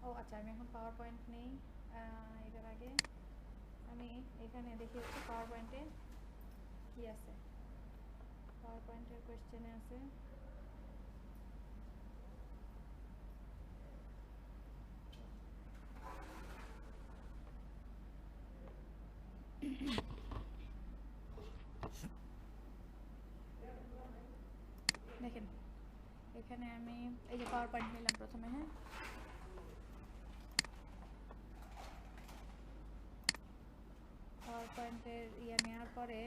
ও আচ্ছা, আমি এখন পাওয়ার পয়েন্ট নেই। এটার আগে আমি এখানে দেখি হচ্ছে পাওয়ার পয়েন্টে কী আছে। পাওয়ার পয়েন্টের কোয়েশ্চেনে আছে দেখেন, এখানে আমি এই যে পাওয়ার পয়েন্ট নিলাম প্রথমে। হ্যাঁ, পাওয়ার পয়েন্টের নেওয়ার পরে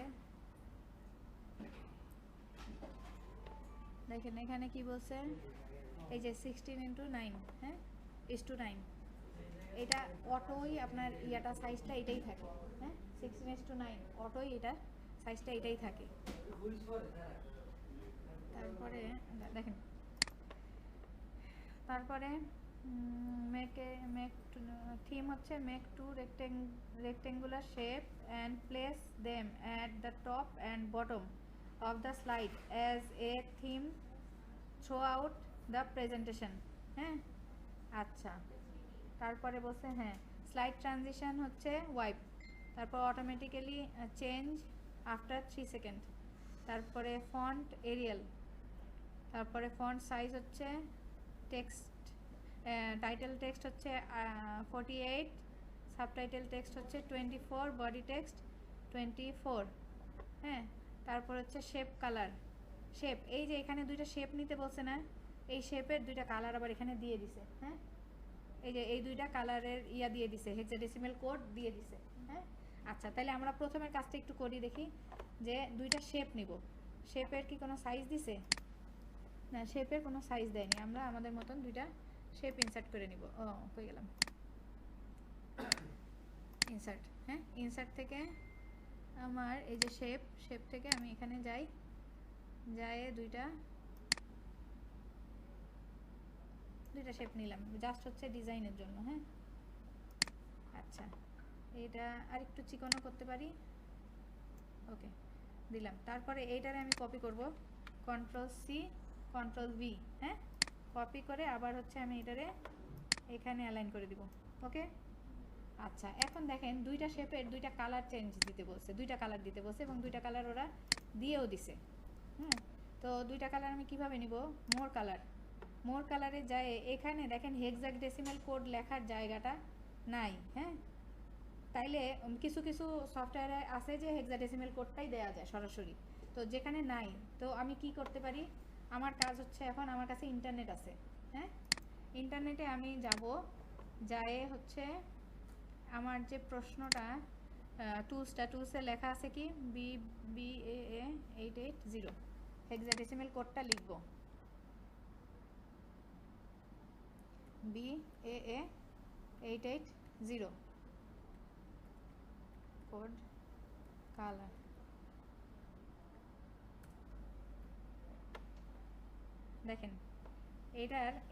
দেখেন এখানে কি বলছে, এই যে 16:9, হ্যাঁ, is to 9, এটা অটোই আপনার সাইজটা এটাই থাকে। হ্যাঁ, 16:9 অটোই এটা সাইজটা এটাই থাকে। তারপরে দেখেন, তারপরে থিম হচ্ছে make to rectangular shape and place them at the top and bottom of the slide as a theme throughout the presentation. হ্যাঁ, আচ্ছা, তারপরে বলছে হ্যাঁ স্লাইড ট্রানজিশন হচ্ছে ওয়াইপ, তারপর অটোমেটিক্যালি চেঞ্জ আফটার 3 সেকেন্ড, তারপরে ফন্ট এরিয়াল, তারপরে font size হচ্ছে টেক্সট, টাইটেল টেক্সট হচ্ছে 48, সাবটাইটেল টেক্সট হচ্ছে 24, বডি টেক্সট 24। হ্যাঁ, তারপর হচ্ছে শেপ কালার, শেপ এই যে এখানে দুইটা শেপ নিতে বলছে না, এই শেপের দুইটা কালার আবার এখানে দিয়ে দিছে। হ্যাঁ, এই যে এই দুইটা কালারের দিয়ে দিছে, হেক্সাডেসিমাল কোড দিয়ে দিছে। হ্যাঁ, আচ্ছা, তাহলে আমরা প্রথমের কাজটা একটু করি, দেখি যে দুইটা শেপ নিব, শেপের কি কোনো সাইজ দিছে? না, শেপের কোনো সাইজ দেয়নি, আমরা আমাদের মতন দুইটা শেপ ইনসার্ট করে নিব। ও হয়ে গেলাম, ইনসার্ট। হ্যাঁ, ইনসার্ট থেকে আমার এই যে শেপ থেকে আমি এখানে যাই, দুইটা শেপ নিলাম জাস্ট হচ্ছে ডিজাইনের জন্য। হ্যাঁ, আচ্ছা, এটা আর একটু চিকনও করতে পারি। ওকে, দিলাম। তারপরে এইটারে আমি কপি করব, Ctrl+C Ctrl+V। হ্যাঁ, কপি করে আবার হচ্ছে আমি এটারে এখানে অ্যালাইন করে দিব। ওকে, আচ্ছা, এখন দেখেন দুইটা শেপের দুইটা কালার চেঞ্জ দিতে বলছে, দুইটা কালার দিতে বলছে এবং দুইটা কালার ওরা দিয়েও দিছে। হ্যাঁ, তো দুইটা কালার আমি কিভাবে নিব? মোর কালারে যায়, এখানে দেখেন হেক্সাডেসিমাল কোড লেখার জায়গাটা নাই। হ্যাঁ, তাইলে কিছু কিছু সফটওয়্যারে আছে যে হেক্সাডেসিমাল কোডটাই দেওয়া যায় সরাসরি, তো যেখানে নাই তো আমি কি করতে পারি? আমার কাজ হচ্ছে, এখন আমার কাছে ইন্টারনেট আছে। হ্যাঁ, ইন্টারনেটে আমি যাব, যায় হচ্ছে আমার যে প্রশ্নটা টুলসে লেখা আছে কি BAA 880, হেক্সাডেসিমাল কোডটা লিখব, BAA 880 কোড কালার। দেখেন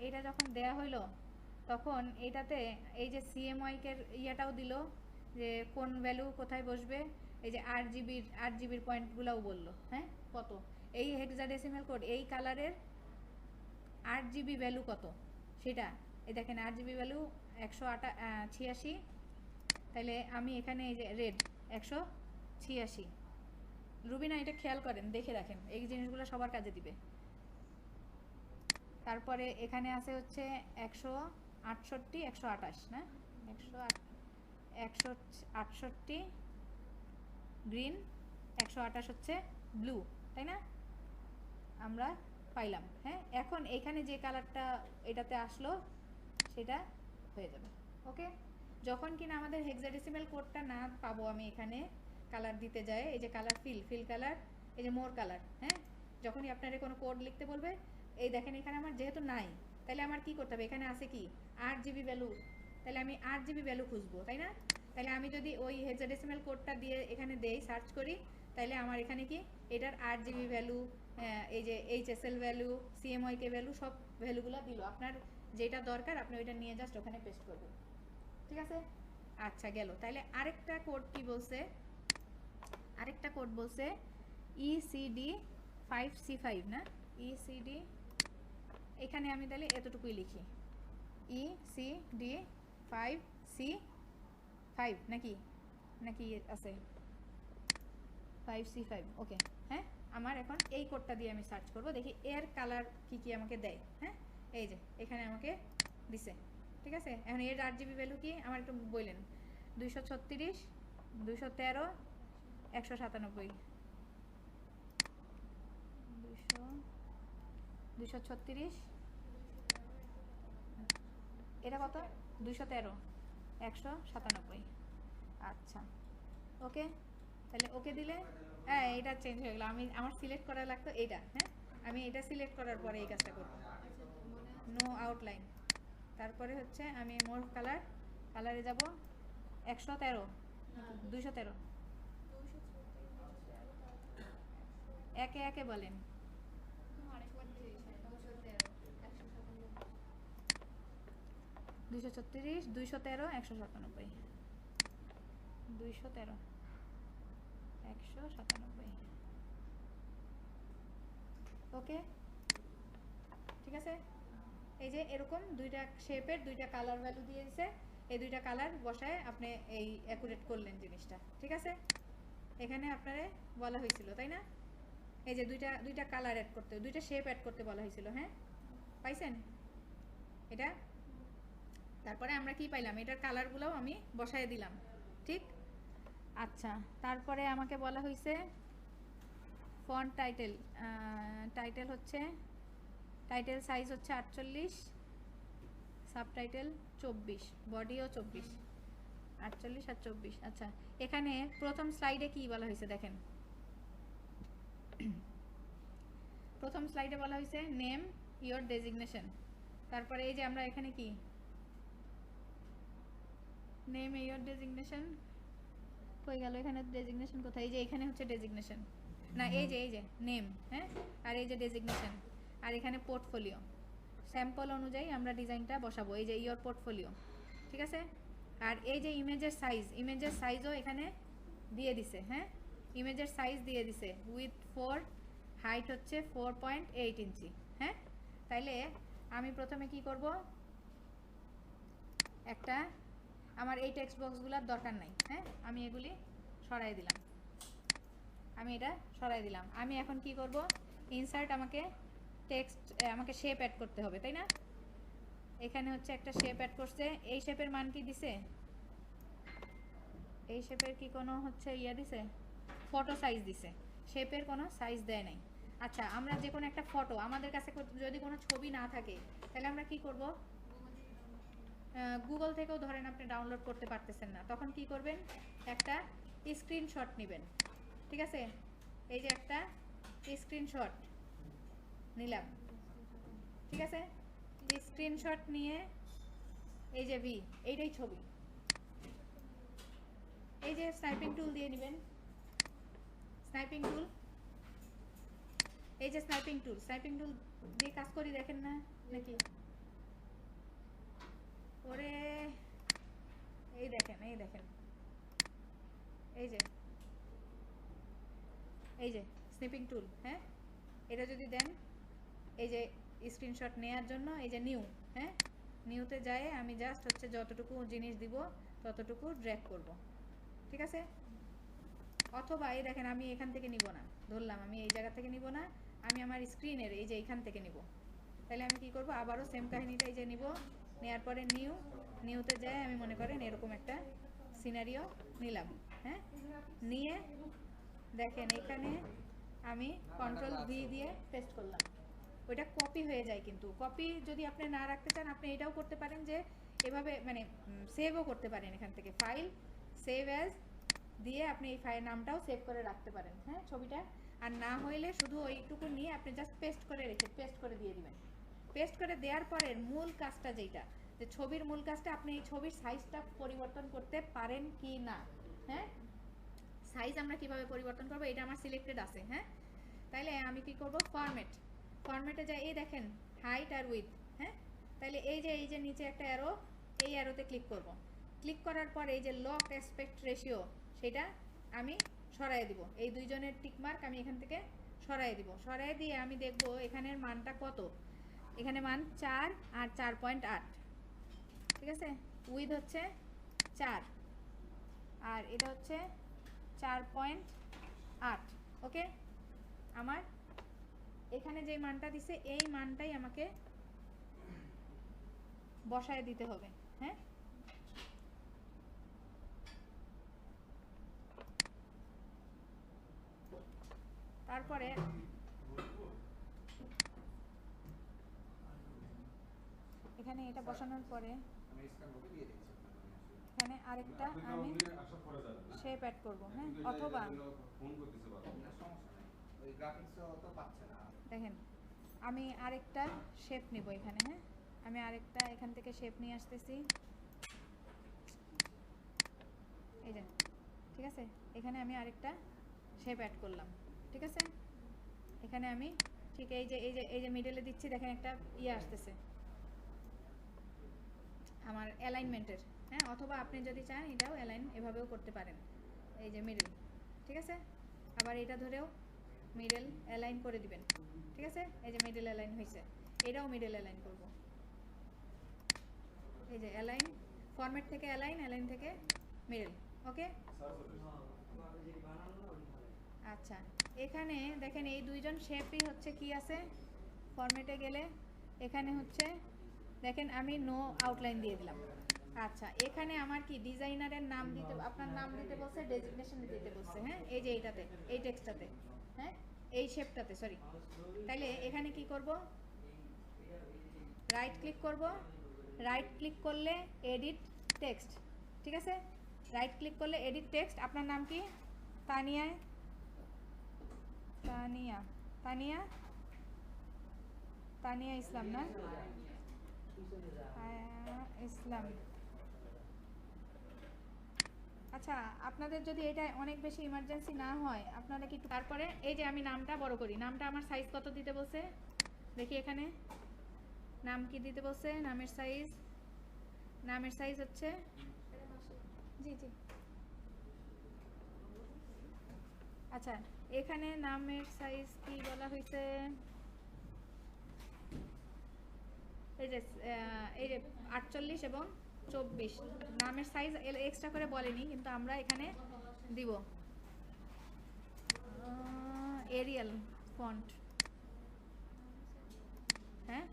এইটা যখন দেয়া হইলো তখন এইটাতে এই যে CMYK-এর ইয়াটাও দিল যে কোন ভ্যালু কোথায় বসবে, এই যে 8 জিবির পয়েন্টগুলোও বললো। হ্যাঁ, কত এই হেক্সাডেসিমাল কোড এই কালারের 8 GB ভ্যালু কত সেটা এই দেখেন, 8 GB ভ্যালু 186। তাহলে আমি এখানে এই যে রেড 186। রুবিনা, এটা খেয়াল করেন, দেখে রাখেন, এই জিনিসগুলো সবার কাজে দিবে। তারপরে এখানে আছে হচ্ছে 168, 128 না, 168 গ্রিন, 128 হচ্ছে ব্লু, তাই না? আমরা পাইলাম। হ্যাঁ, এখন এখানে যে কালারটা এটাতে আসলো সেটা হয়ে যাবে। ওকে, যখন কিনা আমাদের হেক্সাডেসিমাল কোডটা না পাবো, আমি এখানে কালার দিতে যাই, এই যে কালার ফিল কালার, এই যে মোর কালার। হ্যাঁ, যখনই আপনারা কোনো কোড লিখতে বলবে, এই দেখেন এখানে আমার যেহেতু নাই, তাহলে আমার কি করতে হবে? এখানে আছে কি 8 GB ভ্যালু, তাহলে আমি 8 GB ভ্যালু খুঁজবো, তাই না? তাহলে আমি যদি ওই হেক্সাডেসিমাল কোডটা দিয়ে এখানে দেই, সার্চ করি, তাহলে আমার এখানে কি এটার 8 GB ভ্যালু, এই যে HSL ভ্যালু, CMYK ভ্যালু, সব ভ্যালুগুলো দিল। আপনার যেটা দরকার আপনি ওইটা নিয়ে জাস্ট ওখানে পেস্ট করবেন। ঠিক আছে, আচ্ছা, গেল। তাহলে আরেকটা কোড কি বলছে? আরেকটা কোড বলছে ECD5C5 না, ECD, এখানে আমি তাহলে এতটুকুই লিখি, ই সি ডি 5 সি 5 নাকি নাকি আছে 5C5 ওকে। হ্যাঁ, আমার এখন এই কোডটা দিয়ে আমি সার্চ করব, দেখি এর কালার কি কি আমাকে দেয়। হ্যাঁ, এই যে এখানে আমাকে দিছে, ঠিক আছে। এখন এর RGB ভ্যালু কি আমার একটু বললেন, 236 213 197 236 এটা কত 213 197। আচ্ছা ওকে, তাহলে ওকে দিলে হ্যাঁ এটা চেঞ্জ হয়ে গেল। আমি আমার সিলেক্ট করা লাগতো এইটা। হ্যাঁ, আমি এটা সিলেক্ট করার পরে এই কাজটা করব, নো আউটলাইন। তারপরে হচ্ছে আমি মোর কালারে যাব 113 213 একে একে বলেন। 236 213 197 213 197 ওকে, ঠিক আছে। এই যে এরকম দুইটা শেপের দুইটা কালার ভ্যালু দিয়ে দিছে, এই দুইটা কালার বসায় আপনি এই অ্যাকুরেট করলেন জিনিসটা, ঠিক আছে। এখানে আপনারে বলা হয়েছিল তাই না, এই যে দুইটা কালার অ্যাড করতে, দুইটা শেপ অ্যাড করতে বলা হয়েছিল। হ্যাঁ, পাইছেন এটা। তারপরে আমরা কি পাইলাম, এটার কালারগুলোও আমি বসায় দিলাম, ঠিক। আচ্ছা, তারপরে আমাকে বলা হয়েছে ফন্ট টাইটেল হচ্ছে টাইটেল সাইজ হচ্ছে 48, সাবটাইটেল 24, বডিও 24, 48 আর 24। আচ্ছা, এখানে প্রথম স্লাইডে কি বলা হয়েছে দেখেন, প্রথম স্লাইডে বলা হয়েছে নেম ইওর ডেজিগনেশন। তারপরে এই যে আমরা এখানে কি নেম ইওর ডেজিগনেশন কই গেল, এখানে ডেজিগনেশন কোথায়, এই যে এখানে হচ্ছে ডেজিগনেশন না, এই যে নেম, হ্যাঁ, আর এই যে ডেজিগনেশন, আর এখানে পোর্টফোলিও। স্যাম্পল অনুযায়ী আমরা ডিজাইনটা বসাবো, এই যে ইওর পোর্টফোলিও, ঠিক আছে। আর এই যে ইমেজের সাইজও এখানে দিয়ে দিছে। হ্যাঁ, ইমেজের সাইজ দিয়ে দিছে উইথ 4, হাইট হচ্ছে 4.8 ইঞ্চি। হ্যাঁ, তাইলে আমি প্রথমে কি করব, একটা আমার এই টেক্সট বক্সগুলোর দরকার নাই। হ্যাঁ, আমি এগুলি সরাই দিলাম, আমি এখন কি করব, ইনসার্ট আমাকে টেক্সট আমাকে শেপ অ্যাড করতে হবে তাই না। এখানে হচ্ছে একটা শেপ অ্যাড করছে, এই শেপের মান কি দিছে, এই শেপের কি কোনো হচ্ছে ইয়া দিছে, ফটো সাইজ দিছে, শেপের কোনো সাইজ দেয় নাই। আচ্ছা, আমরা যে কোনো একটা ফটো, আমাদের কাছে যদি কোনো ছবি না থাকে তাহলে আমরা কি করব, গুগল থেকেও ধরেন আপনি ডাউনলোড করতে পারতেছেন না, তখন কি করবেন, একটা স্ক্রিনশট নেবেন, ঠিক আছে। এই যে একটা স্ক্রিনশট নিলাম, ঠিক আছে। স্ক্রিনশট নিয়ে এই যে এইটাই ছবি, এই যে স্নাইপিং টুল দিয়ে নেবেন, স্নাইপিং টুল, এই যে স্নাইপিং টুল দিয়ে কাজ করি, দেখেন না নাকি, ওরে এই দেখেন এই যে স্নিপিং টুল। হ্যাঁ, এটা যদি দেন, এই যে স্ক্রিনশট নেওয়ার জন্য এই যে নিউ, হ্যাঁ, নিউতে যায় আমি জাস্ট হচ্ছে যতটুকু জিনিস দিব ততটুকু ড্র্যাগ করব, ঠিক আছে। অথবা এই দেখেন আমি এখান থেকে নিব না, ধরলাম আমি এই জায়গা থেকে নিব না, আমি আমার স্ক্রিনের এই যে এইখান থেকে নিব, তাহলে আমি কি করব, আবারও সেম কাহিনীটা, এই যে নিব, নেওয়ার পরে নিউতে যায় আমি মনে করেন এরকম একটা সিনারিও নিলাম। হ্যাঁ, নিয়ে দেখেন এখানে আমি কন্ট্রোল V দিয়ে পেস্ট করলাম, ওইটা কপি হয়ে যায়। কিন্তু কপি যদি আপনি না রাখতে চান, আপনি এটাও করতে পারেন যে এভাবে মানে সেভও করতে পারেন, এখান থেকে ফাইল সেভ অ্যাজ দিয়ে আপনি এই ফাইল নামটাও সেভ করে রাখতে পারেন। হ্যাঁ, ছবিটা আর না হইলে শুধু ওইটুকু নিয়ে আপনি জাস্ট পেস্ট করে দিয়ে দিবেন। পেস্ট করে দেওয়ার পরে মূল কাজটা যেটা, যে ছবির মূল কাজটা, আপনি এই ছবির সাইজটা পরিবর্তন করতে পারেন কি না। হ্যাঁ, সাইজ আমরা কিভাবে পরিবর্তন করব, এটা আমার সিলেক্টেড আছে। হ্যাঁ, তাইলে আমি কি করব, ফরম্যাটে যাই, এই দেখেন হাইট আর উইথ। হ্যাঁ, তাইলে এই যে নিচে একটা অ্যারো, এই অ্যারোতে ক্লিক করব। ক্লিক করার পর এই যে লক অ্যাসপেক্ট রেশিও, সেটা আমি সরাই দিব, এই দুইজনের টিকমার্ক আমি এখান থেকে সরাই দিব। সরাই দিয়ে আমি দেখব এখানের মানটা কত, এখানে মান 4 আর 4.8, ঠিক আছে, উইথ হচ্ছে 4 আর এটা হচ্ছে 4.8। ওকে, আমার এখানে যে মানটা দিছে এই মানটাই আমাকে বসায় দিতে হবে। হ্যাঁ, তারপরে এখানে এটা বসানোর পরে এখানে আরেকটা আমি শেপ অ্যাড করব। হ্যাঁ, অথবা দেখেন আমি আরেকটা শেপ নিব এখানে। হ্যাঁ, আমি আরেকটা এখান থেকে শেপ নিয়ে আসতেছি। এই যে, ঠিক আছে, এখানে আমি আরেকটা শেপ অ্যাড করলাম। ঠিক আছে, এখানে আমি ঠিক এই যে মিডলে দিচ্ছি, দেখেন একটা ইয়ে আসতেছে আমার অ্যালাইনমেন্টের। হ্যাঁ, অথবা আপনি যদি চান এটাও অ্যালাইন এভাবেও করতে পারেন, এই যে মিডল। ঠিক আছে, আবার এটা ধরেও মিডল অ্যালাইন করে দিবেন। ঠিক আছে, এই যে মিডল অ্যালাইন হয়েছে, এটাও মিডল অ্যালাইন করব। এই যে অ্যালাইন, ফরম্যাট থেকে অ্যালাইন, অ্যালাইন থেকে মিডল। ওকে, আচ্ছা, এখানে দেখেন এই দুইজন শেপই হচ্ছে কি আছে ফরম্যাটে গেলে, এখানে হচ্ছে দেখেন আমি নো আউটলাইন দিয়ে দিলাম। আচ্ছা, এখানে আমার কি ডিজাইনারের নাম দিতে, আপনার নাম দিতে বলছে, ডেজিগনেশন দিতে বলছে। হ্যাঁ, এই যে এইটাতে, এই টেক্সটটাতে, হ্যাঁ এই শেপটাতে, সরি। তাইলে এখানে কি করব, রাইট ক্লিক করব, রাইট ক্লিক করলে এডিট টেক্সট। ঠিক আছে, রাইট ক্লিক করলে এডিট টেক্সট। আপনার নাম কি? তানিয়া, তানিয়া, তানিয়া, তানিয়া ইসলাম না? ইসলাম। আচ্ছা, আপনাদের যদি এটা অনেক বেশি ইমার্জেন্সি না হয়, আপনারা কি তারপরে এই যে আমি নামটা বড় করি, নামটা আমার সাইজ কত দিতে বলছে দেখি, এখানে নাম কি দিতে বলছে, নামের সাইজ, নামের সাইজ হচ্ছে, জি জি, আচ্ছা এখানে নামের সাইজ কি বলা হয়েছে, এই যে 48 এবং 24 নামের সাইজ এক্সট্রা করে বলেনি, কিন্তু আমরা এখানে দিব এরিয়াল ফন্ট। হ্যাঁ,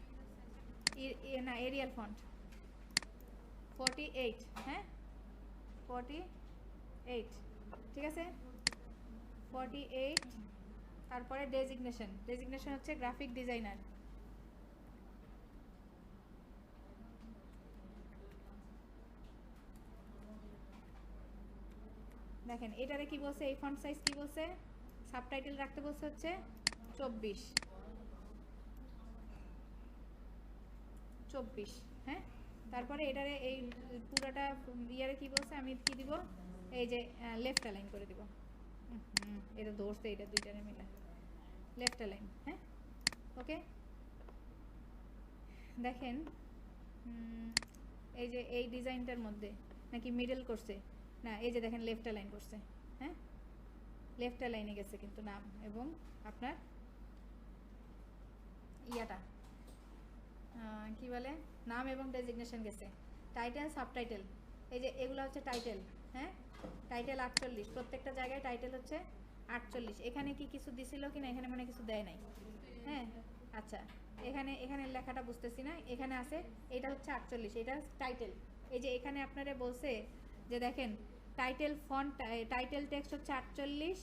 না এরিয়াল ফন্ট 48। হ্যাঁ, 48। ঠিক আছে, 48। তারপরে ডেজিগনেশন, ডেজিগনেশন হচ্ছে গ্রাফিক ডিজাইনার। দেখেন এটারে কি বলছে, এই ফন্ট সাইজ কি বলছে, সাবটাইটেল রাখতে বলছে হচ্ছে 24। হ্যাঁ, তারপরে এটারে এই পুরোটা ইয়ারে কি বলছে, আমি কি দিব, এই যে লেফট অ্যালাইন করে দিব। এটা ধরছে, এটা দুইটারে মিলে লেফট অ্যালাইন। হ্যাঁ, ওকে, দেখেন এই যে এই ডিজাইনটার মধ্যে নাকি মিডল করছে না, এই যে দেখেন লেফট অ্যালাইন করছে। হ্যাঁ, লেফট অ্যালাইনে গেছে কিন্তু নাম এবং আপনার ইয়াটা কি বলে, নাম এবং ডেজিগনেশন গেছে। টাইটেল, সাবটাইটেল, এই যে এগুলো হচ্ছে টাইটেল। হ্যাঁ, টাইটেল 48, প্রত্যেকটা জায়গায় টাইটেল হচ্ছে 48। এখানে কি কিছু দিছিল কি না, এখানে মানে কিছু দেয় নাই। হ্যাঁ, আচ্ছা এখানে, এখানে লেখাটা বুঝতেছি না, এখানে আছে এটা হচ্ছে 48, এটা টাইটেল। এই যে এখানে আপনারা বলছে যে দেখেন টাইটেল ফন্ট, টাইটেল টেক্সট হচ্ছে 48,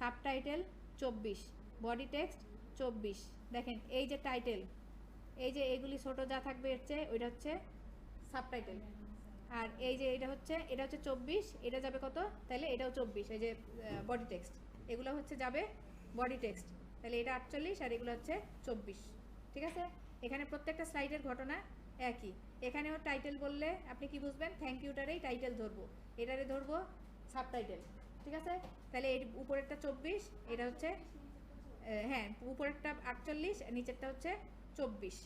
সাবটাইটেল 24, বডি টেক্সট 24। দেখেন এই যে টাইটেল, এই যে এগুলি ছোট যা থাকবে এর চেয়ে ওইটা হচ্ছে সাবটাইটেল। আর এই যে এটা হচ্ছে 24, এটা যাবে কত, তাহলে এটাও 24, এই যে বডি টেক্সট, এগুলো হচ্ছে যাবে বডি টেক্সট, তাহলে এটা 48 আর এগুলো হচ্ছে 24। ঠিক আছে, এখানে প্রত্যেকটা স্লাইডের ঘটনা একই। এখানেও টাইটেল বললে আপনি কি বুঝবেন, থ্যাংক ইউটারেই টাইটেল ধরবো, এটারে ধরবো সাবটাইটেল। ঠিক আছে, তাহলে এই উপরেরটা 24, এটা হচ্ছে হ্যাঁ উপরেরটা 48, নিচেরটা হচ্ছে 24।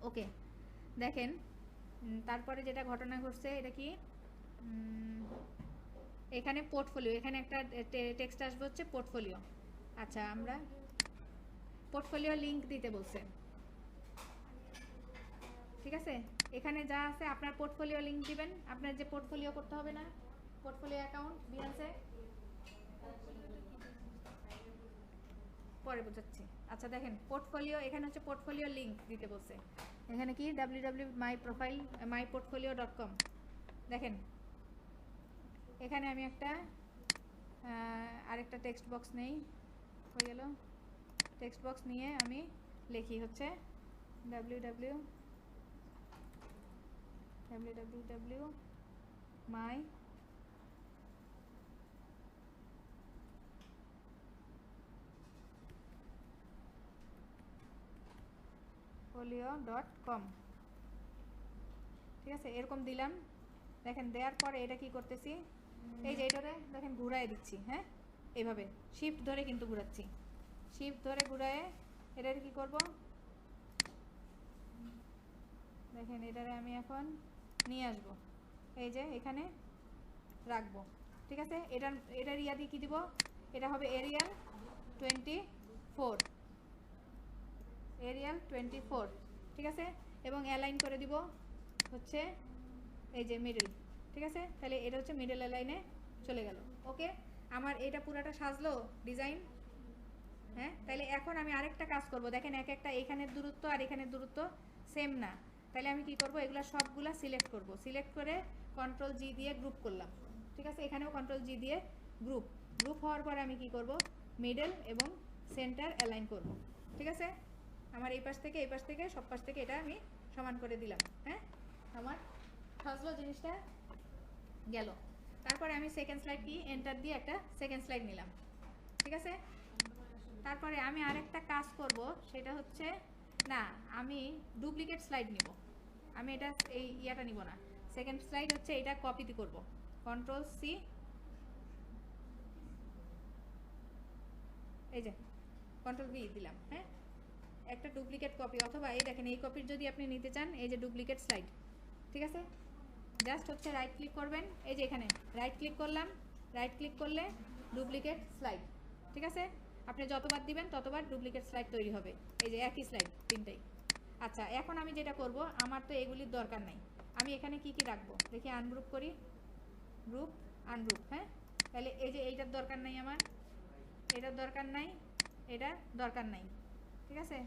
ওকে, দেখেন তারপরে যেটা ঘটনা ঘটছে এটা কি, এখানে পোর্টফোলিও, এখানে একটা টেক্সট আসবে হচ্ছে পোর্টফোলিও। আচ্ছা, আমরা পোর্টফোলিও লিংক দিতে বলছে। ঠিক আছে, এখানে যা আছে আপনার পোর্টফোলিও লিংক দিবেন, আপনার যে পোর্টফোলিও করতে হবে না, পোর্টফোলিও অ্যাকাউন্ট বিহান্সে, পরে বোঝাচ্ছি। আচ্ছা দেখেন পোর্টফোলিও, এখানে হচ্ছে পোর্টফোলিও লিংক দিতে বলছে। এখানে কি www.myportfolio.com। দেখেন এখানে আমি একটা আরেকটা টেক্সট বক্স নেই, হয়ে গেল। টেক্সট বক্স নিয়ে আমি লিখি হচ্ছে www.myportfolio.com, ঠিক আছে, এরকম দিলাম। দেখেন দেওয়ার পরে এটা কি করতেছি, এই যে এটারে দেখেন ঘুরাই দিচ্ছি, হ্যাঁ এইভাবে শিফট ধরে কিন্তু ঘুরাচ্ছি, শিফট ধরে ঘুরায়ে এটারে কি করব, দেখেন এটারে আমি এখন নিয়ে আসব, এই যে এখানে রাখবো, ঠিক আছে। এটার ইয়া দিয়ে কি দিব, এটা হবে এরিয়াল 24, ঠিক আছে, এবং অ্যালাইন করে দিব হচ্ছে এই যে মিডল, ঠিক আছে। তাহলে এটা হচ্ছে মিডল অ্যালাইনে চলে গেল। ওকে, আমার এটা পুরাটা সাজলো ডিজাইন। হ্যাঁ, তাহলে এখন আমি আরেকটা কাজ করব। দেখেন এক একটা এখানের দূরত্ব আর এখানের দূরত্ব সেম না, তাহলে আমি কি করব, এগুলা সবগুলা সিলেক্ট করব, সিলেক্ট করে কন্ট্রোল জি দিয়ে গ্রুপ করলাম, ঠিক আছে। এখানেও কন্ট্রোল জি দিয়ে গ্রুপ হওয়ার পরে আমি কি করব, মিডল এবং সেন্টার অ্যালাইন করব, ঠিক আছে। আমার এই পাশ থেকে সব পাশ থেকে এটা আমি সমান করে দিলাম। হ্যাঁ, আমার সাজলো জিনিসটা গেল। তারপরে আমি সেকেন্ড স্লাইড কি এন্টার দিয়ে একটা সেকেন্ড স্লাইড নিলাম, ঠিক আছে। তারপরে আমি আরেকটা কাজ করব, সেটা হচ্ছে না আমি ডুপ্লিকেট স্লাইড নিব, আমি এটা এই ইয়াটা নিব না। সেকেন্ড স্লাইড হচ্ছে এটা কপিতে করব, কন্ট্রোল সি, এই যে কন্ট্রোল ভি দিলাম। হ্যাঁ, একটা ডুপ্লিকেট কপি, অথবা এই দেখেন এই কপির যদি আপনি নিতে চান, এই যে ডুপ্লিকেট স্লাইড, ঠিক আছে। জাস্ট হচ্ছে রাইট ক্লিক করবেন, এই যে এখানে রাইট ক্লিক করলাম, রাইট ক্লিক করলে ডুপ্লিকেট স্লাইড, ঠিক আছে। আপনি যতবার দিবেন ততবার ডুপ্লিকেট স্লাইড তৈরি হবে, এই যে একই স্লাইড তিনটাই। আচ্ছা এখন আমি যেটা করব, আমার তো এগুলির দরকার নাই, আমি এখানে কি কি রাখবো দেখি, আনগ্রুপ করি, গ্রুপ আনগ্রুপ। হ্যাঁ, তাহলে এই যে এইটার দরকার নাই, আমার এটার দরকার নাই, এটা দরকার নাই, ঠিক আছে,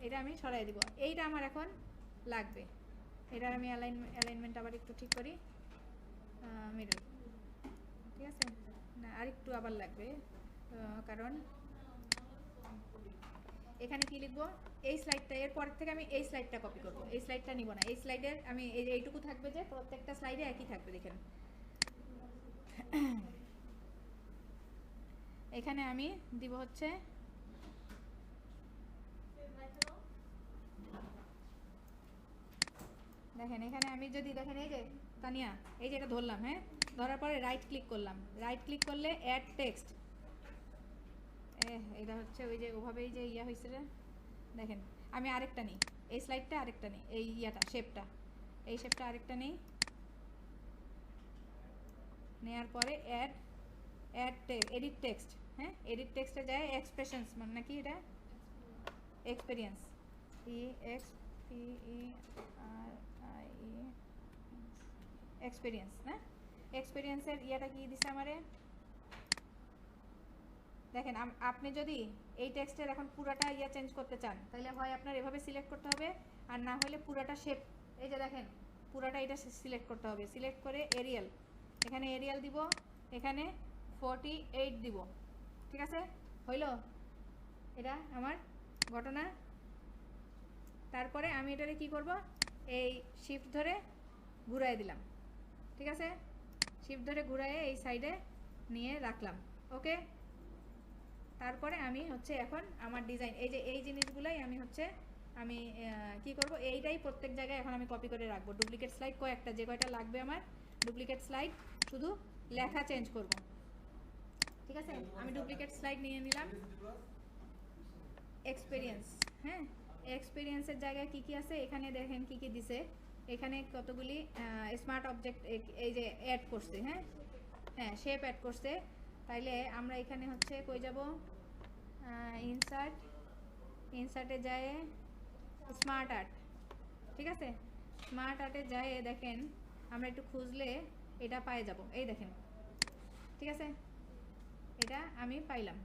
এটা আমি সরাই দিব। এইটা আমার এখন লাগবে, এটার আমি অ্যালাইনমেন্ট আবার একটু ঠিক করি, মিডল, ঠিক আছে। না আরেকটু আবার লাগবে, কারণ এখানে কি লিখবো, এই স্লাইডটা, এরপর থেকে আমি এই স্লাইডটা কপি করব, এই স্লাইডটা নিব না, এই স্লাইডের আমি এইটুকু থাকবে, যে প্রত্যেকটা স্লাইডে একই থাকবে। দেখেন এখানে আমি দিব হচ্ছে দেখেন, এখানে আমি যদি দেখেন এই যে তানিয়া, এই যে এটা ধরলাম, হ্যাঁ ধরার পরে রাইট ক্লিক করলাম, রাইট ক্লিক করলে অ্যাড টেক্সট, এটা হচ্ছে ওই যে ওভাবেই যে ইয়া হয়েছে রে। দেখেন আমি আরেকটা নিই, এই স্লাইডটা আরেকটা নিই, এই ইয়াটা শেপটা, এই শেপটা আরেকটা নিই, নেওয়ার পরে এডিট টেক্সট, হ্যাঁ এডিট টেক্সটে যায় এক্সপ্রেশনস, মানে নাকি এটা এক্সপেরিয়েন্স, এক্সপেরিয়েন্স, হ্যাঁ এক্সপেরিয়েন্সের ইয়াটা কি দিছে আমারে। দেখেন আপনি যদি এই টেক্সটের এখন পুরাটা ইয়া চেঞ্জ করতে চান, তাহলে হয় আপনার এভাবে সিলেক্ট করতে হবে, আর না হলে পুরাটা শেপ, এই যে দেখেন পুরাটা এটা সিলেক্ট করতে হবে, সিলেক্ট করে এরিয়াল, এখানে এরিয়াল দিব, এখানে 48 দিব, ঠিক আছে, হইল এটা আমার ঘটনা। তারপরে আমি এটারে কি করব, এই শিফট ধরে ঘুরাই দিলাম, ঠিক আছে, শিফট ধরে ঘুরাইয়ে এই সাইডে নিয়ে রাখলাম। ওকে, তারপরে আমি হচ্ছে এখন আমার ডিজাইন, এই যে এই জিনিসগুলাই আমি হচ্ছে আমি কি করব, এইটাই প্রত্যেক জায়গায় এখন আমি কপি করে রাখবো। ডুপ্লিকেট স্লাইড কয়েকটা, যে কয়টা লাগবে আমার ডুপ্লিকেট স্লাইড, শুধু লেখা চেঞ্জ করব, ঠিক আছে। আমি ডুপ্লিকেট স্লাইড নিয়ে নিলাম, এক্সপেরিয়েন্স, হ্যাঁ এক্সপেরিয়েন্সের জায়গায় কি কি আছে, এখানে দেখেন কি কি দিছে, এখানে কতগুলি স্মার্ট অবজেক্ট এই যে অ্যাড করছে, হ্যাঁ হ্যাঁ শেপ অ্যাড করছে। তাইলে আমরা এখানে হচ্ছে কই যাব, ইনসার্টে যায় স্মার্ট আর্ট, ঠিক আছে। স্মার্ট আর্টে যায় দেখেন আমরা একটু খুঁজলে এটা পেয়ে যাব। এই দেখেন, ঠিক আছে, এটা আমি পাইলাম।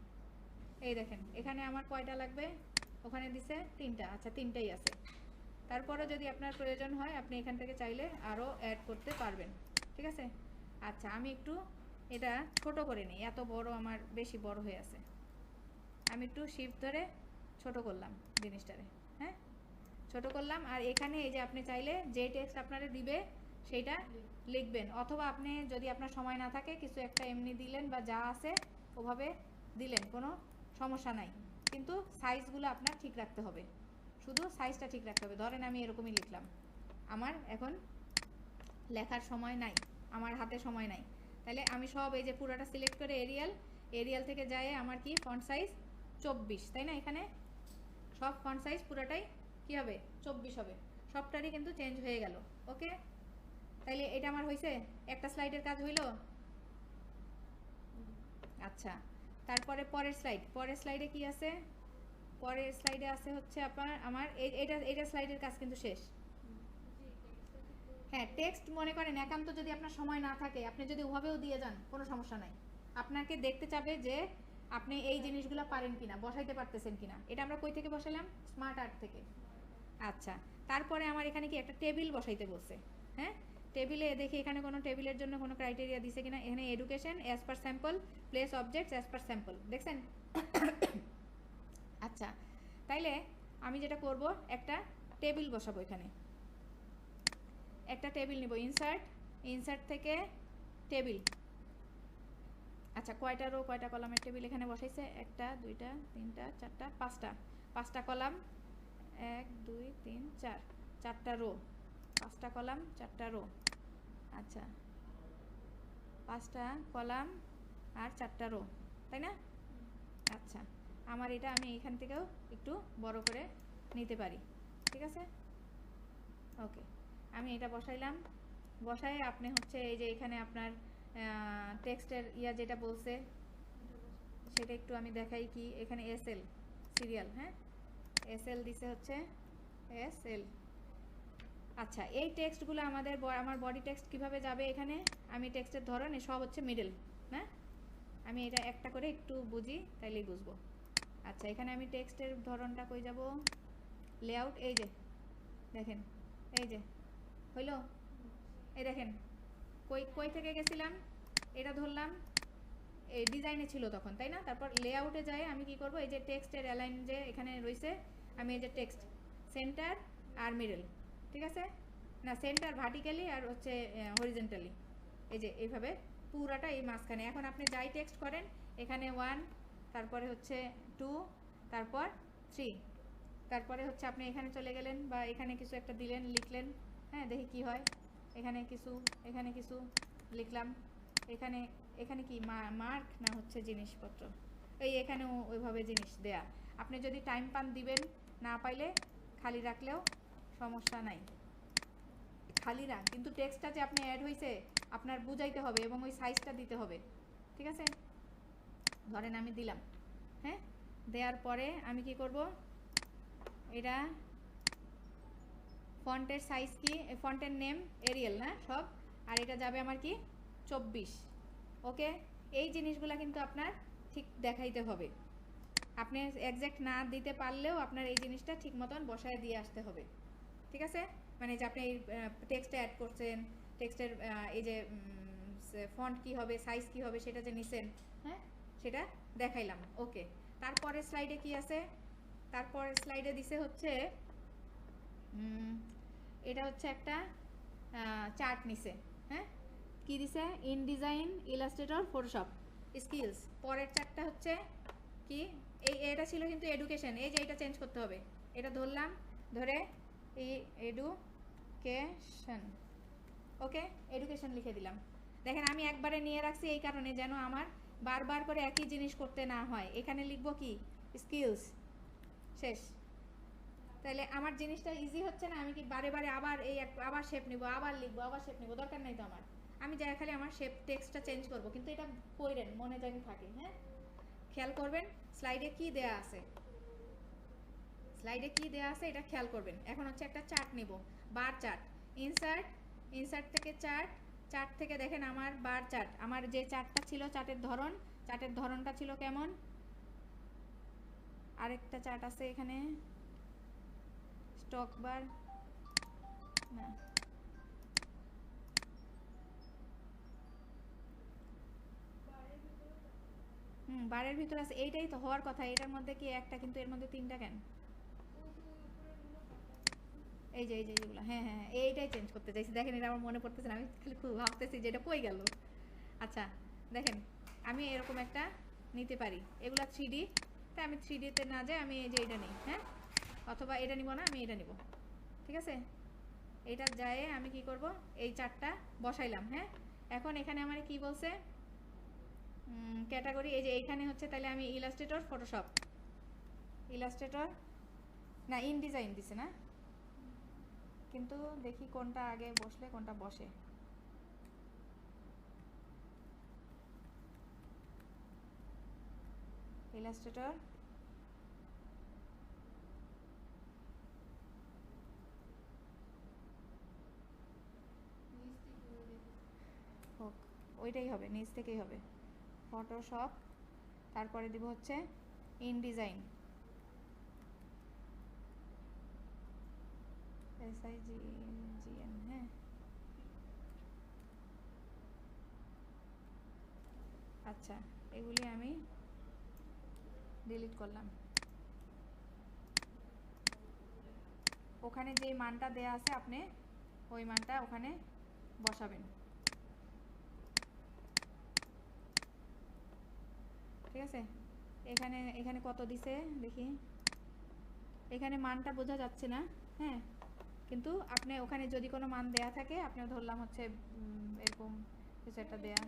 এই দেখেন এখানে আমার কয়টা লাগবে, ওখানে দিছে 3টা। আচ্ছা 3টাই আছে। তারপরে যদি আপনার প্রয়োজন হয় আপনি এখান থেকে চাইলে আরও অ্যাড করতে পারবেন, ঠিক আছে। আচ্ছা আমি একটু এটা ছোট করে নিই, এত বড় আমার বেশি বড় হয়ে আছে। আমি একটু শিফট ধরে ছোট করলাম জিনিসটারে, হ্যাঁ ছোট করলাম। আর এখানে এই যে আপনি চাইলে যে টেক্সট আপনারা দিবে সেইটা লিখবেন, অথবা আপনি যদি আপনার সময় না থাকে কিছু একটা এমনি দিলেন বা যা আছে ওভাবে দিলেন, কোনো সমস্যা নাই। কিন্তু সাইজগুলো আপনার ঠিক রাখতে হবে, শুধু সাইজটা ঠিক রাখতে হবে। ধরেন আমি এরকমই লিখলাম, আমার এখন লেখার সময় নাই, আমার হাতে সময় নাই, তাহলে আমি সব এই যে পুরোটা সিলেক্ট করে এরিয়াল থেকে যায় আমার কি ফন্ট সাইজ 24, তাই না। এখানে সব ফন্ট সাইজ পুরোটাই কি হবে 24 হবে, সবটারই কিন্তু চেঞ্জ হয়ে গেল। ওকে, তাইলে এটা আমার হয়েছে, একটা স্লাইডের কাজ হইল। আচ্ছা তারপরে পরের স্লাইডে কি আছে, পরের স্লাইডে আছে হচ্ছে আপনার আমার এটা স্লাইডের কাজ কিন্তু শেষ। হ্যাঁ টেক্সট মনে করেন একান্ত যদি আপনার সময় না থাকে আপনি যদি ওভাবেও দিয়ে যান কোনো সমস্যা নাই, আপনাকে দেখতে চাবে যে আপনি এই জিনিসগুলো পারেন কিনা, বসাইতে পারতেছেন কিনা। এটা আমরা কই থেকে বসালাম, স্মার্ট আর্ট থেকে। আচ্ছা তারপরে আমার এখানে কি একটা টেবিল বসাইতে বলছে, হ্যাঁ টেবিলে দেখি এখানে কোনো টেবিলের জন্য কোনো ক্রাইটেরিয়া দিছে কিনা। এখানে education as per sample, place objects as per sample, দেখছেন। আচ্ছা তাইলে আমি যেটা করব একটা টেবিল বসাবো, এখানে একটা টেবিল নিব, ইনসার্ট থেকে টেবিল। আচ্ছা কয়টা রো কয়টা কলামের টেবিল এখানে বসাইছে, 1টা 2টা 3টা 4টা 5টা কলাম, 1 2 3 4, 4টা রো, 5টা কলাম 4টা রো। আচ্ছা 5টা কলাম আর 4টা রো, তাই না। আচ্ছা আমার এটা আমি এখান থেকেও একটু বড় করে নিতে পারি, ঠিক আছে। ওকে আমি এটা বসাইলাম, বসায় আপনি হচ্ছে এই যে এখানে আপনার টেক্সটের যেটা বলছে সেটা একটু আমি দেখাই কি। এখানে এসএল সিরিয়াল, হ্যাঁ এসএল দিছে হচ্ছে এসএল। আচ্ছা এই টেক্সটগুলো আমার বডি টেক্সট কিভাবে যাবে, এখানে আমি টেক্সটের ধরন সব হচ্ছে মিডল, না আমি এটা একটা করে একটু বুঝি তাইলেই বুঝবো। আচ্ছা এখানে আমি টেক্সটের ধরনটা কই যাব, লেআউট, এই যে দেখেন এই যে হইলো, এই দেখেন কই থেকে গেছিলাম, এটা ধরলাম এই ডিজাইনে ছিল তখন, তাই না। তারপর লেআউটে যায় আমি কি করব, এই যে টেক্সটের অ্যালাইন যে এখানে রয়েছে, আমি এই যে টেক্সট সেন্টার আর মিডল, ঠিক আছে না, সেন্টার ভার্টিক্যালি আর হচ্ছে হরিজন্টালি, এই যে এইভাবে পুরাটা এই মাঝখানে। এখন আপনি যাই টেক্সট করেন এখানে 1, তারপরে হচ্ছে 2, তারপর 3, তারপরে হচ্ছে আপনি এখানে চলে গেলেন বা এখানে কিছু একটা দিলেন লিখলেন, হ্যাঁ দেখি কি হয়। এখানে কিছু লিখলাম, এখানে কি মার্ক না হচ্ছে জিনিসপত্র, এই এখানেও ওইভাবে জিনিস দেয়া। আপনি যদি টাইম পান দিবেন, না পাইলে খালি রাখলেও সমস্যা নাই, খালি রাখ, কিন্তু টেক্সটটা যে আপনি অ্যাড হয়েছে আপনার বুঝাইতে হবে এবং ওই সাইজটা দিতে হবে, ঠিক আছে। ধরেন আমি দিলাম, হ্যাঁ দেওয়ার পরে আমি কি করব, এটা ফন্টের সাইজ কি, ফন্টের নেম এরিয়াল না সব, আর এটা যাবে আমার কি 24। ওকে এই জিনিসগুলো কিন্তু আপনার ঠিক দেখাইতে হবে, আপনি এক্স্যাক্ট না দিতে পারলেও আপনার এই জিনিসটা ঠিক মতন বসায় দিয়ে আসতে হবে, ঠিক আছে। মানে যে আপনি এই টেক্সটে অ্যাড করছেন, টেক্সটের এই যে ফন্ট কি হবে, সাইজ কি হবে সেটা যে নিছেন, হ্যাঁ সেটা দেখাইলাম। ওকে তারপরে স্লাইডে কি আছে, তারপরে স্লাইডে দিছে হচ্ছে এটা হচ্ছে একটা চার্ট নিছে, হ্যাঁ কি দিছে, ইনডিজাইন, ইলাস্ট্রেটর, ফটোশপ স্কিলস। পরের চার্টটা হচ্ছে কি, এটা ছিল কিন্তু এডুকেশন, এই যে এটা চেঞ্জ করতে হবে, এটা ধরলাম, ধরে এই এডুকেশন, ওকে এডুকেশন লিখে দিলাম। দেখেন আমি একবারে নিয়ে রাখছি এই কারণে যেন আমার বারবার করে একই জিনিস করতে না হয়। এখানে লিখবো কি স্কিলস, শেষ। তাহলে আমার জিনিসটা ইজি হচ্ছে না, আমি কি বারে বারে আবার শেপ নিব, আবার লিখবো, আবার শেপ নিব, দরকার নেই তো আমার। আমি যাই খালি আমার শেপ টেক্সটটা চেঞ্জ করব, কিন্তু এটা পড়েন মনে জানি থাকে, হ্যাঁ খেয়াল করবেন স্লাইডে কি দেয়া আছে, এটা খেয়াল করবেন। এখন হচ্ছে একটা চার্ট নিব, বার চার্ট। ইনসার্ট, ইনসার্ট থেকে চার্ট, চার্ট থেকে দেখেন আমার বার চার্ট, আমার যে চার্টটা ছিল চার্টের ধরন, চার্টের ধরনটা ছিল কেমন, আরেকটা চার্ট আছে এখানে স্টক বার, না বারের ভিতর আছে, এইটাই তো হওয়ার কথা, এটার মধ্যে কি একটা, কিন্তু এর মধ্যে তিনটা কেন? এই যে এইগুলো, হ্যাঁ হ্যাঁ এইটাই চেঞ্জ করতে চাইছি। দেখেন এটা আমার মনে পড়তেছে না, আমি খালি খুব ভাবতেছি যে এটা কই গেল। আচ্ছা দেখেন আমি এরকম একটা নিতে পারি, এগুলা 3D, তাই আমি 3Dতে না যাই আমি এই যে এটা নিই, হ্যাঁ, অথবা এটা নিব না, আমি এটা নিব, ঠিক আছে। এটা যায় আমি কি করব, এই চারটা বসাইলাম, হ্যাঁ। এখন এখানে আমার কি বলছে, ক্যাটাগরি, এই যে এইখানে হচ্ছে, তাহলে আমি ইলাস্ট্রেটর ফটোশপ, ইলাস্ট্রেটর না ইনডিজাইন দিছে না, কিন্তু দেখি কোনটা আগে বসলে কোনটা বসে। ইলাস্ট্রেটর, হোক ওইটাই হবে, নিচ থেকেই হবে, ফটোশপ, তারপরে দিব হচ্ছে ইনডিজাইন, SIGN, হ্যাঁ। আচ্ছা এগুলি আমি ডিলিট করলাম। ওখানে যে মানটা দেয়া আছে আপনি ওই মানটা ওখানে বসাবেন, ঠিক আছে। এখানে এখানে কত দিছে দেখি, এখানে মানটা বোঝা যাচ্ছে না, হ্যাঁ, কিন্তু আপনি ওখানে যদি কোনো মান দেয়া থাকে, আপনি ধরলাম হচ্ছে এরকম কিছু একটা দেয়া,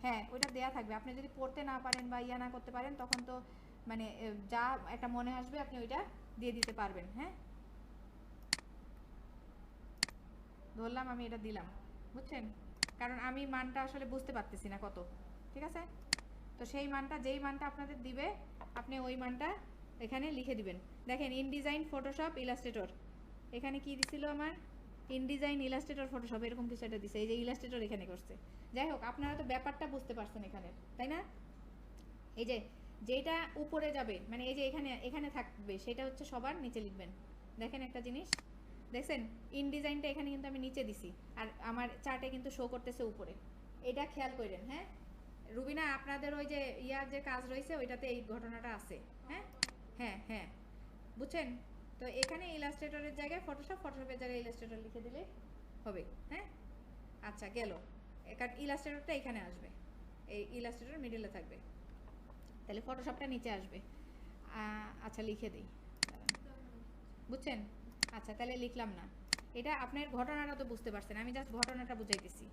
হ্যাঁ ওইটা দেয়া থাকবে। আপনি যদি পড়তে না পারেন বা ইয়া না করতে পারেন, তখন তো মানে যা একটা মনে আসবে আপনি ওইটা দিয়ে দিতে পারবেন, হ্যাঁ। ধরলাম আমি এটা দিলাম, বুঝছেন, কারণ আমি মানটা আসলে বুঝতে পারতেছি না কত, ঠিক আছে। তো সেই মানটা, যেই মানটা আপনাদের দিবে আপনি ওই মানটা এখানে লিখে দিবেন। দেখেন ইনডিজাইন ফটোশপ ইলাস্ট্রেটর, এখানে কি দিছিল আমার, ইনডিজাইন ইলাস্ট্রেটর ফটোশপ এরকম কিছু একটা দিছে, এই যে ইলাস্ট্রেটর এখানে করছে। যাই হোক আপনারা তো ব্যাপারটা বুঝতে পারছেন এখানে, তাই না। এই যে যেটা উপরে যাবে, মানে এই যে এখানে এখানে থাকবে, সেটা হচ্ছে সবার নিচে লিখবেন। দেখেন একটা জিনিস দেখছেন, ইনডিজাইনটা এখানে কিন্তু আমি নিচে দিছি, আর আমার চার্টে কিন্তু শো করতেছে উপরে, এটা খেয়াল করেন, হ্যাঁ। রুবিনা আপনাদের ওই যে ইয়ার যে কাজ রয়েছে ওইটাতে এই ঘটনাটা আছে, হ্যাঁ হ্যাঁ হ্যাঁ, বুঝছেন। তো এখানে ইলাস্ট্রেটরের জায়গায় ফটোশপ, ফটোশপের জায়গায় ইলাস্ট্রেটর লিখে দিলে হবে, হ্যাঁ। আচ্ছা গেল, কারণ ইলাস্ট্রেটরটা এখানে আসবে, এই ইলাস্ট্রেটর মিডলে থাকবে, তাহলে ফটোশপটা নিচে আসবে। আচ্ছা লিখে দিই, বুঝছেন। আচ্ছা তাহলে লিখলাম না, এটা আপনার ঘটনাটা তো বুঝতে পারছেন, আমি জাস্ট ঘটনাটা বুঝাইতেছি।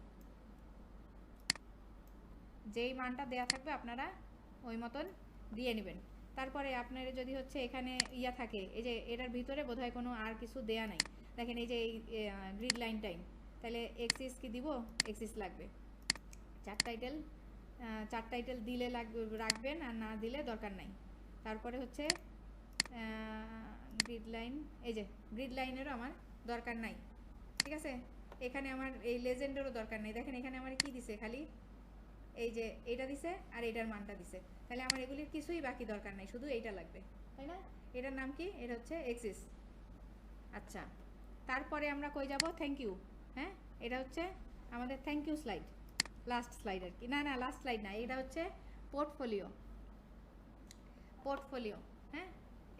যেই মানটা দেয়া থাকবে আপনারা ওই মতন দিয়ে নেবেন। তারপরে আপনার যদি হচ্ছে এখানে ইয়া থাকে, এই যে এটার ভিতরে বোধহয় কোনো আর কিছু দেয়া নাই, দেখেন এই যে এই গ্রিড লাইন টাইম, তাহলে এক্সিস কি দিব, এক্সিস লাগবে। চার টাইটেল দিলে লাগবে, রাখবেন, আর না দিলে দরকার নাই। তারপরে হচ্ছে গ্রিড লাইন, এই যে গ্রিড লাইনেরও আমার দরকার নাই, ঠিক আছে। এখানে আমার এই লেজেন্ডেরও দরকার নেই, দেখেন এখানে আমার কি দিছে, খালি এই যে এইটা দিছে আর এইটার মানটা দিছে, তাহলে আমার এগুলির কিছুই বাকি দরকার নাই, শুধু এইটা লাগবে, তাই না। এটার নাম কি, এটা হচ্ছে এক্সিস। আচ্ছা তারপরে আমরা কই যাব, থ্যাংক ইউ, হ্যাঁ, এটা হচ্ছে আমাদের thank you slide, last slide আর কি, না না লাস্ট স্লাইড না, এটা হচ্ছে পোর্টফোলিও, পোর্টফোলিও, হ্যাঁ।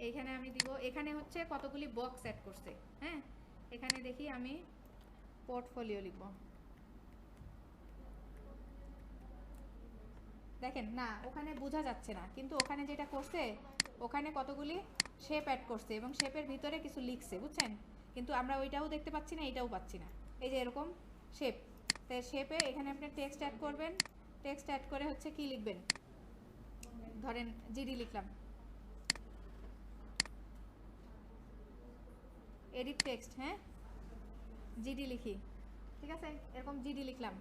এইখানে আমি দিব, এখানে হচ্ছে কতগুলি বক্স অ্যাড করছে, হ্যাঁ। এখানে দেখি আমি পোর্টফোলিও লিখব, দেখেন না ওখানে বোঝা যাচ্ছে না, কিন্তু ওখানে যেটা করছে, ওখানে কতগুলি শেপ অ্যাড করছে এবং শেপের ভিতরে কিছু লিখছে, বুঝছেন, কিন্তু আমরা ওইটাও দেখতে পাচ্ছি না, এইটাও পাচ্ছি না। এই যে এরকম শেপ, তো শেপে এখানে আপনি টেক্সট অ্যাড করবেন, টেক্সট অ্যাড করে হচ্ছে কি লিখবেন, ধরেন জিডি লিখলাম, এডিট টেক্সট, হ্যাঁ জিডি লিখি, ঠিক আছে, এরকম জিডি লিখলাম।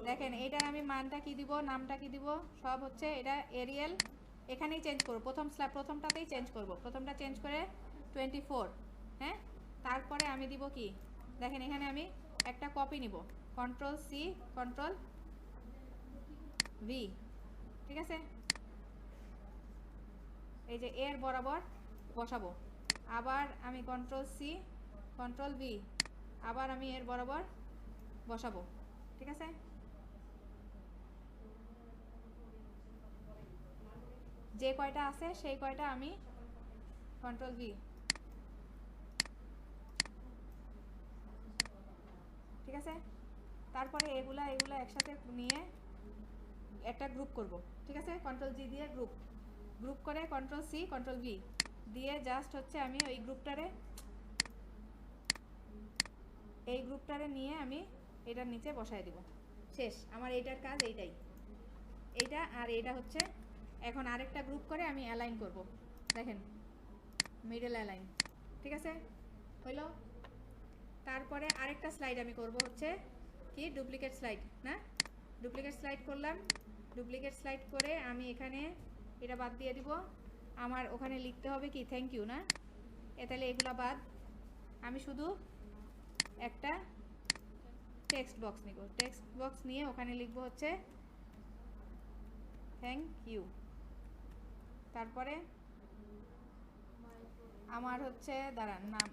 দেখেন এটার আমি মানটা কি দিব, নামটা কি দিব, সব হচ্ছে এটা এরিয়াল, এখানেই চেঞ্জ করব, প্রথমটাতেই চেঞ্জ করব, প্রথমটা চেঞ্জ করে 24, হ্যাঁ তারপরে আমি দিব কি, দেখেন এখানে আমি একটা কপি নিব, কন্ট্রোল সি কন্ট্রোল ভি, ঠিক আছে, এই যে এর বরাবর বসাবো, আবার আমি কন্ট্রোল সি কন্ট্রোল ভি, আবার আমি এর বরাবর বসাবো, ঠিক আছে। যে কয়টা আছে সেই কয়টা আমি কন্ট্রোল ভি, ঠিক আছে। তারপরে এগুলা একসাথে নিয়ে একটা গ্রুপ করব, ঠিক আছে, কন্ট্রোল জি দিয়ে গ্রুপ করে কন্ট্রোল সি কন্ট্রোল ভি দিয়ে জাস্ট হচ্ছে আমি ওই গ্রুপটারে নিয়ে আমি এটার নিচে বসায় দিব, শেষ আমার এইটার কাজ এইটাই, এইটা আর এটা হচ্ছে। এখন আরেকটা গ্রুপ করে আমি অ্যালাইন করব, দেখেন মিডল অ্যালাইন, ঠিক আছে, হইলো। তারপরে আরেকটা স্লাইড আমি করব হচ্ছে কি ডুপ্লিকেট স্লাইড, না ডুপ্লিকেট স্লাইড করলাম, ডুপ্লিকেট স্লাইড করে আমি এখানে এটা বাদ দিয়ে দিব, আমার ওখানে লিখতে হবে কি থ্যাংক ইউ, না তাহলে এগুলো বাদ, আমি শুধু একটা টেক্সট বক্স নিব, টেক্সট বক্স নিয়ে ওখানে লিখব হচ্ছে থ্যাংক ইউ। তারপরে আমার হচ্ছে দাঁড়ান নাম,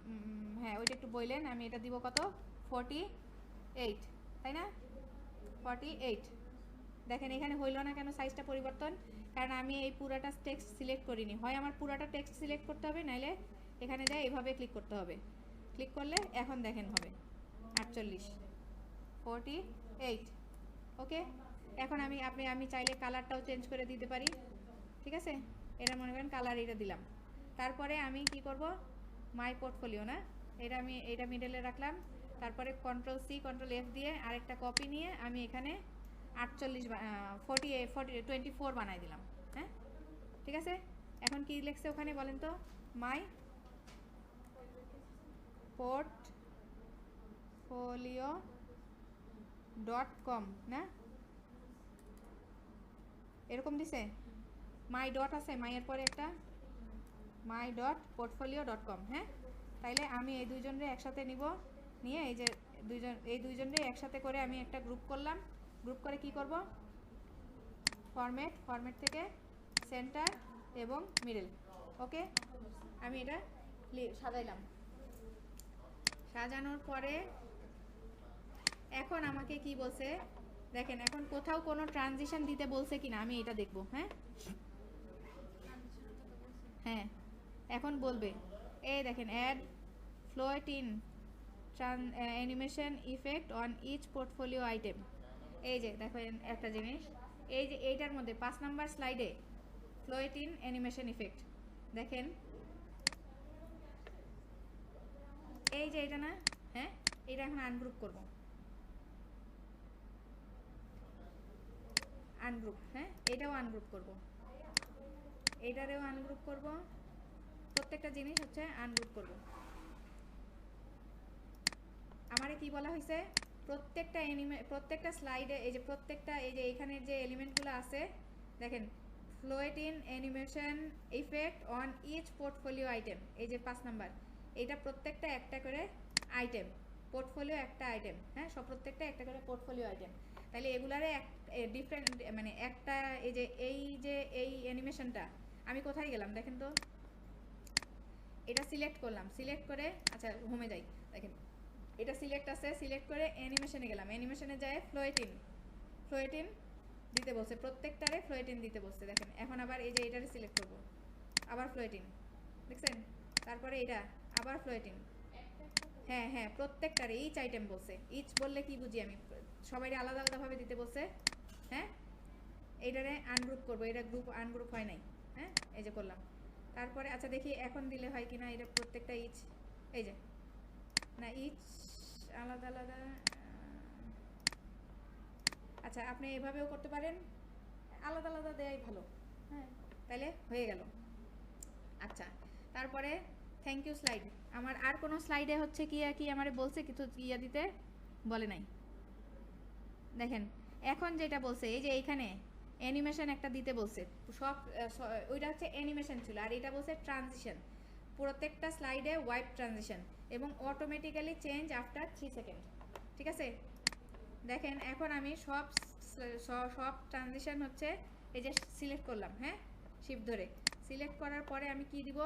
হ্যাঁ ওইটা একটু বললেন, আমি এটা দিব কত 48, তাই না 48। দেখেন এখানে হইল না কেন সাইজটা পরিবর্তন, কারণ আমি এই পুরাটা টেক্সট সিলেক্ট করিনি, হয় আমার পুরাটা টেক্সট সিলেক্ট করতে হবে, নাইলে এখানে যায় এভাবে ক্লিক করতে হবে, ক্লিক করলে এখন দেখেন হবে 48 48, ওকে। এখন আমি চাইলে কালারটাও চেঞ্জ করে দিতে পারি, ঠিক আছে, এটা মনে করেন কালার এটা দিলাম। তারপরে আমি কি করব, মাই পোর্টফোলিও, না এটা মিডলে রাখলাম, তারপরে কন্ট্রোল সি কন্ট্রোল এফ দিয়ে আরেকটা কপি নিয়ে আমি এখানে 24 বানাই দিলাম, হ্যাঁ ঠিক আছে। এখন কি লিখছে ওখানে বলেন তো, মাই portfolio.com, না এরকম দিছে, মাই ডট আছে, মাইয়ের পরে একটা my.portfolio.com, হ্যাঁ। তাইলে আমি এই দুইজনরে একসাথে নিব, নিয়ে এই যে দুইজনরে একসাথে করে আমি একটা গ্রুপ করলাম, গ্রুপ করে কি করব, ফরম্যাট থেকে সেন্টার এবং মিডল, ওকে। আমি এটা সাজাইলাম, সাজানোর পরে এখন আমাকে কি বলছে দেখেন, এখন কোথাও কোনো ট্রানজিশন দিতে বলছে কিনা আমি এটা দেখব, হ্যাঁ হ্যাঁ এখন বলবে, এই দেখেন add float in animation effect on each portfolio item. এই যে দেখেন একটা জিনিস, এই যে এইটার মধ্যে 5 নাম্বার স্লাইডে ফ্লোট ইন অ্যানিমেশন ইফেক্ট, দেখেন এই যে এটা না, হ্যাঁ এটা এখন আনগ্রুপ করব, আনগ্রুপ, হ্যাঁ এটাও আনগ্রুপ করব, এইটারেও আনগ্রুপ করব, প্রত্যেকটা জিনিস হচ্ছে আনগ্রুপ করব। আমারে কি বলা হয়েছে, প্রত্যেকটা স্লাইডে এই যে প্রত্যেকটা এই যে এখানের যে এলিমেন্টগুলো আছে দেখেন, float in animation effect on each portfolio item, এই যে 5 নাম্বার, এটা প্রত্যেকটা একটা করে আইটেম, পোর্টফোলিও একটা আইটেম, হ্যাঁ সব প্রত্যেকটা একটা করে পোর্টফোলিও আইটেম। তাহলে এগুলারে ডিফারেন্ট মানে একটা এই অ্যানিমেশনটা আমি কোথায় গেলাম দেখেন তো, এটা সিলেক্ট করলাম, সিলেক্ট করে আচ্ছা হোমে যাই, দেখেন এটা সিলেক্ট আছে, সিলেক্ট করে অ্যানিমেশনে গেলাম, অ্যানিমেশনে যায় ফ্লোট ইন দিতে বলছে, প্রত্যেকটারে ফ্লোট ইন দিতে বলছে, দেখেন এখন আবার এই যে এটারে সিলেক্ট করব, আবার ফ্লোট ইন, দেখছেন, তারপরে এটা আবার ফ্লোট ইন, হ্যাঁ হ্যাঁ প্রত্যেকটারে ইচ আইটেম বলছে, ইচ বললে কি বুঝি আমি, সবাই আলাদা আলাদাভাবে দিতে বলছে, হ্যাঁ এইটারে আনগ্রুপ করবো, এটা গ্রুপ আনগ্রুপ হয় নাই, হ্যাঁ এই যে করলাম। তারপরে আচ্ছা দেখি এখন দিলে হয় কিনা, এটা প্রত্যেকটা ইচ, এই যে না ইচ আলাদা আলাদা, আচ্ছা আপনি এভাবেও করতে পারেন, আলাদা আলাদা দেয়াই ভালো, হ্যাঁ তাইলে হয়ে গেল। আচ্ছা তারপরে থ্যাংক ইউ স্লাইড, আমার আর কোনো স্লাইডে হচ্ছে কি আমারে বলছে কিছু ইয়া দিতে বলে নাই, দেখেন এখন যেটা বলছে এই যে এইখানে অ্যানিমেশন একটা দিতে বলছে, সব ওইটা হচ্ছে অ্যানিমেশন ছিল, আর এটা বলছে ট্রানজিশন, প্রত্যেকটা স্লাইডে ওয়াইপ ট্রানজিশন এবং অটোমেটিক্যালি চেঞ্জ আফটার 3 সেকেন্ড। ঠিক আছে, দেখেন এখন আমি সব সব ট্রানজিশন হচ্ছে এই যে সিলেক্ট করলাম, হ্যাঁ শিফট ধরে সিলেক্ট করার পরে আমি কি দিব,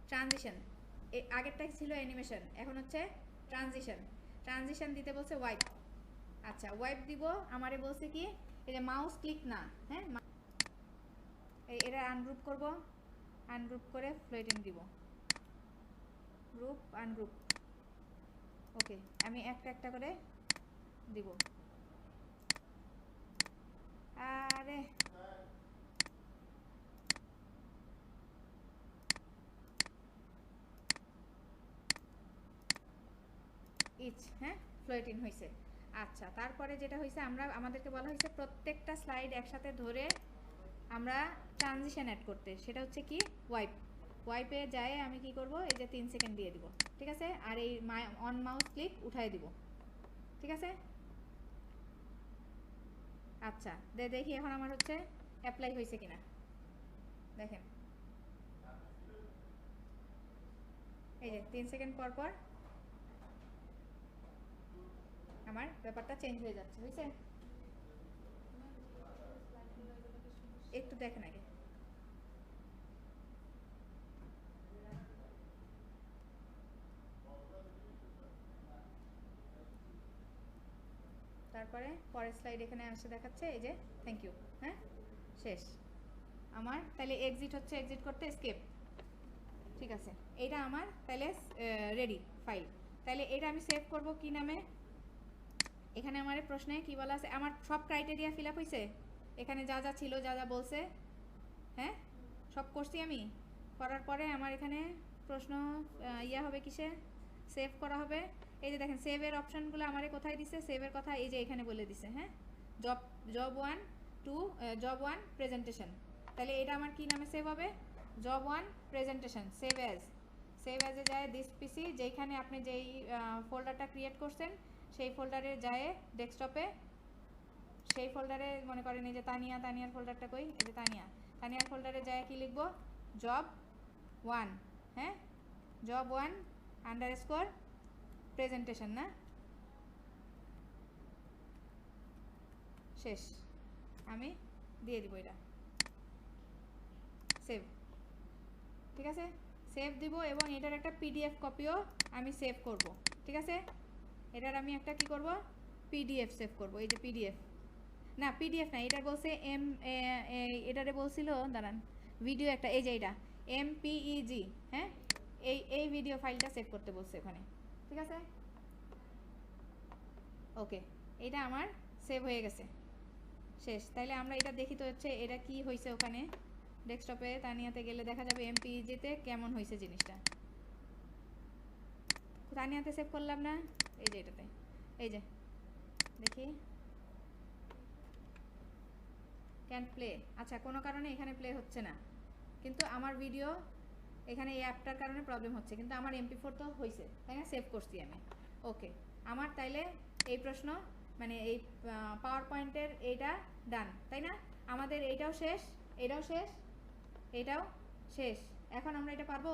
ট্রানজিশন। আগেরটা ছিল অ্যানিমেশন, এখন হচ্ছে ট্রানজিশন। ট্রানজিশন দিতে বলছে ওয়াইপ। আচ্ছা ওয়াইপ দিব, আমারে বলছে কি এই যে মাউস ক্লিক না, হ্যাঁ এটা আনগ্রুপ করব, আনগ্রুপ করে ফ্লোটিং দিব, গ্রুপ আনগ্রুপ। ওকে, আমি একটা একটা করে দিব। আরে ইচ, হ্যাঁ ফ্লোটিং হয়েছে। আচ্ছা তারপরে যেটা হয়েছে, আমাদেরকে বলা হয়েছে প্রত্যেকটা স্লাইড একসাথে ধরে আমরা ট্রানজিশন অ্যাড করতে, সেটা হচ্ছে কি ওয়াইপ। ওয়াইপে যায় আমি কি করব, এই যে 3 সেকেন্ড দিয়ে দিব। ঠিক আছে, আর এই অন মাউস ক্লিক উঠাই দিব। ঠিক আছে, আচ্ছা দেখি এখন আমার হচ্ছে অ্যাপ্লাই হয়েছে কিনা। দেখেন এই যে 3 সেকেন্ড পর পর আমার ব্যাপারটা চেঞ্জ হয়ে যাচ্ছে, বুঝছেন? একটু দেখেন আগে। তারপরে পরের স্লাইড এখানে আসে দেখাচ্ছে এই যে থ্যাংক ইউ, হ্যাঁ শেষ আমার। তাহলে এক্সিট হচ্ছে, এক্সিট করতে স্কেপ। ঠিক আছে, এটা আমার তাহলে রেডি ফাইল। তাহলে এটা আমি সেভ করব কি নামে? এখানে আমার প্রশ্নে কি বলা আছে, আমার সব ক্রাইটেরিয়া ফিল আপ হয়েছে, এখানে যা যা ছিল, যা যা বলছে, হ্যাঁ সব করছি আমি। করার পরে আমার এখানে প্রশ্ন ইয়া হবে কিসে, সেভ করা হবে। এই যে দেখেন সেভের অপশানগুলো আমারে কোথায় দিছে, সেভের কথা এই যে এখানে বলে দিছে, হ্যাঁ জব 1 টু জব 1 প্রেজেন্টেশন। তাহলে এটা আমার কি নামে সেভ হবে, জব 1 প্রেজেন্টেশন। সেভ অ্যাজে যায় দিস পিসি, যেইখানে আপনি যেই ফোল্ডারটা ক্রিয়েট করছেন সেই ফোল্ডারে যায় ডেস্কটপে, সেই ফোল্ডারে মনে করেন এই যে তানিয়ার ফোল্ডারটা কই, এই যে তানিয়ার ফোল্ডারে যায় কি লিখবো, জব 1, হ্যাঁ জব 1 আন্ডারস্কোর প্রেজেন্টেশন, না শেষ। আমি দিয়ে দিব এটা সেভ। ঠিক আছে, সেভ দিব এবং এটার একটা পিডিএফ কপিও আমি সেভ করব। ঠিক আছে, এটার আমি একটা কি করব, পিডিএফ সেভ করব। এই যে পিডিএফ না, পিডিএফ না, এটা বলছে এটারে বলছিল দাঁড়ান ভিডিও একটা, এই যে এটা এমপিইজি, হ্যাঁ এই ভিডিও ফাইলটা সেভ করতে বলছে ওখানে। ঠিক আছে, ওকে এটা আমার সেভ হয়ে গেছে, শেষ। তাইলে আমরা এটা দেখি তো হচ্ছে এটা কি হয়েছে ওখানে ডেস্কটপে, তানিয়াতে গেলে দেখা যাবে এমপিইজিতে কেমন হয়েছে জিনিসটা। তানিয়াতে সেভ করলাম না, এই যে এটাতে, এই যে দেখি ক্যান প্লে। আচ্ছা কোনো কারণে এখানে প্লে হচ্ছে না, কিন্তু আমার ভিডিও এখানে এই অ্যাপটার কারণে প্রবলেম হচ্ছে, কিন্তু আমার MP4 তো হয়েছে, তাই না, সেভ করছি আমি। ওকে, আমার তাইলে এই প্রশ্ন মানে এই পাওয়ার পয়েন্টের এইটা ডান, তাই না? আমাদের এইটাও শেষ, এটাও শেষ, এটাও শেষ। এখন আমরা এটা পারবো?